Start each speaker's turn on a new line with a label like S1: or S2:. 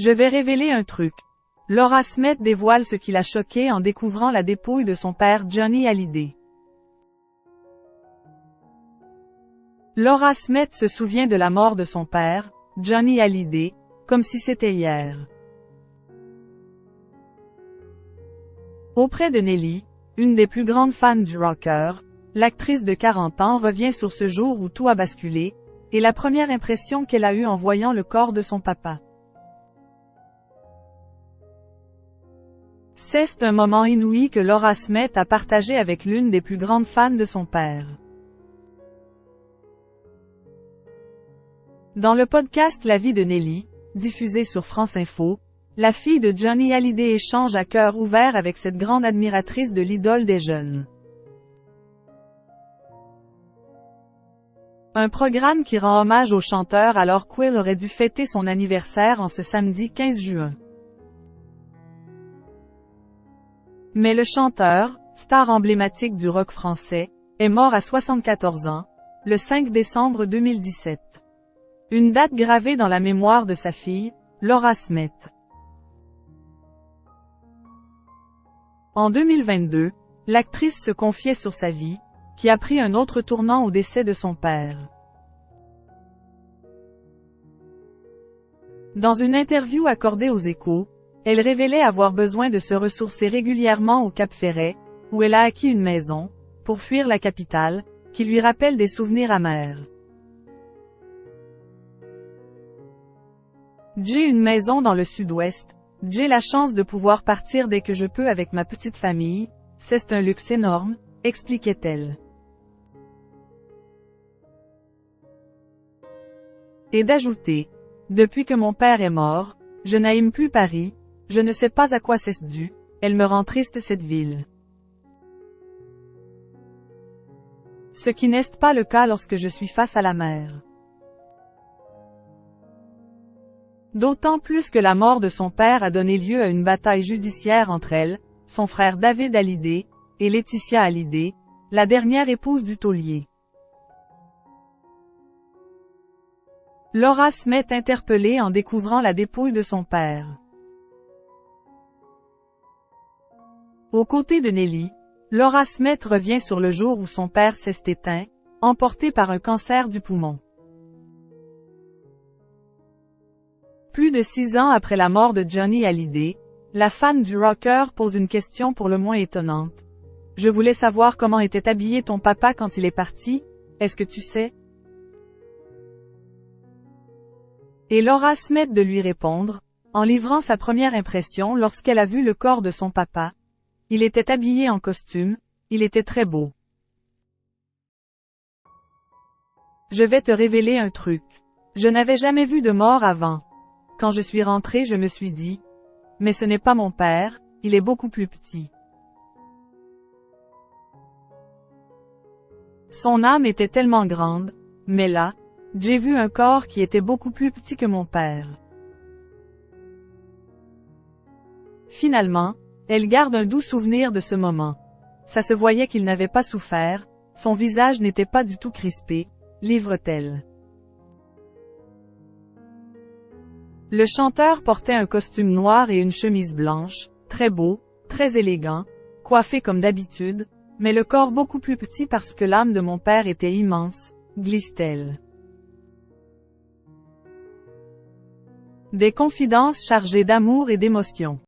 S1: Je vais révéler un truc. Laura Smith dévoile ce qui l'a choquée en découvrant la dépouille de son père Johnny Hallyday. Laura Smith se souvient de la mort de son père, Johnny Hallyday, comme si c'était hier. Auprès de Nelly, une des plus grandes fans du rocker, l'actrice de 40 ans revient sur ce jour où tout a basculé, et la première impression qu'elle a eue en voyant le corps de son papa. C'est un moment inouï que Laura Smith a partagé avec l'une des plus grandes fans de son père. Dans le podcast La vie de Nelly, diffusé sur France Info, la fille de Johnny Hallyday échange à cœur ouvert avec cette grande admiratrice de l'idole des jeunes. Un programme qui rend hommage au chanteur alors qu'il aurait dû fêter son anniversaire en ce samedi 15 juin. Mais le chanteur, star emblématique du rock français, est mort à 74 ans, le 5 décembre 2017. Une date gravée dans la mémoire de sa fille, Laura Smith. En 2022, l'actrice se confiait sur sa vie, qui a pris un autre tournant au décès de son père. Dans une interview accordée aux Échos, elle révélait avoir besoin de se ressourcer régulièrement au Cap-Ferret, où elle a acquis une maison, pour fuir la capitale, qui lui rappelle des souvenirs amers. J'ai une maison dans le sud-ouest, j'ai la chance de pouvoir partir dès que je peux avec ma petite famille, c'est un luxe énorme, expliquait-elle. Et d'ajouter, depuis que mon père est mort, je n'aime plus Paris, je ne sais pas à quoi c'est dû, elle me rend triste cette ville. Ce qui n'est pas le cas lorsque je suis face à la mer. D'autant plus que la mort de son père a donné lieu à une bataille judiciaire entre elle, son frère David Hallyday, et Laetitia Hallyday, la dernière épouse du taulier. Laura Smith interpellée en découvrant la dépouille de son père. Aux côtés de Nelly, Laura Smith revient sur le jour où son père s'est éteint, emporté par un cancer du poumon. Plus de 6 ans après la mort de Johnny Hallyday, la fan du rocker pose une question pour le moins étonnante. Je voulais savoir comment était habillé ton papa quand il est parti, est-ce que tu sais? Et Laura Smith de lui répondre, en livrant sa première impression lorsqu'elle a vu le corps de son papa. Il était habillé en costume, il était très beau. Je vais te révéler un truc. Je n'avais jamais vu de mort avant. Quand je suis rentrée, je me suis dit, mais ce n'est pas mon père, il est beaucoup plus petit. Son âme était tellement grande, mais là, j'ai vu un corps qui était beaucoup plus petit que mon père. Finalement, elle garde un doux souvenir de ce moment. Ça se voyait qu'il n'avait pas souffert, son visage n'était pas du tout crispé, livre-t-elle. Le chanteur portait un costume noir et une chemise blanche, très beau, très élégant, coiffé comme d'habitude, mais le corps beaucoup plus petit parce que l'âme de mon père était immense, glisse-t-elle. Des confidences chargées d'amour et d'émotion.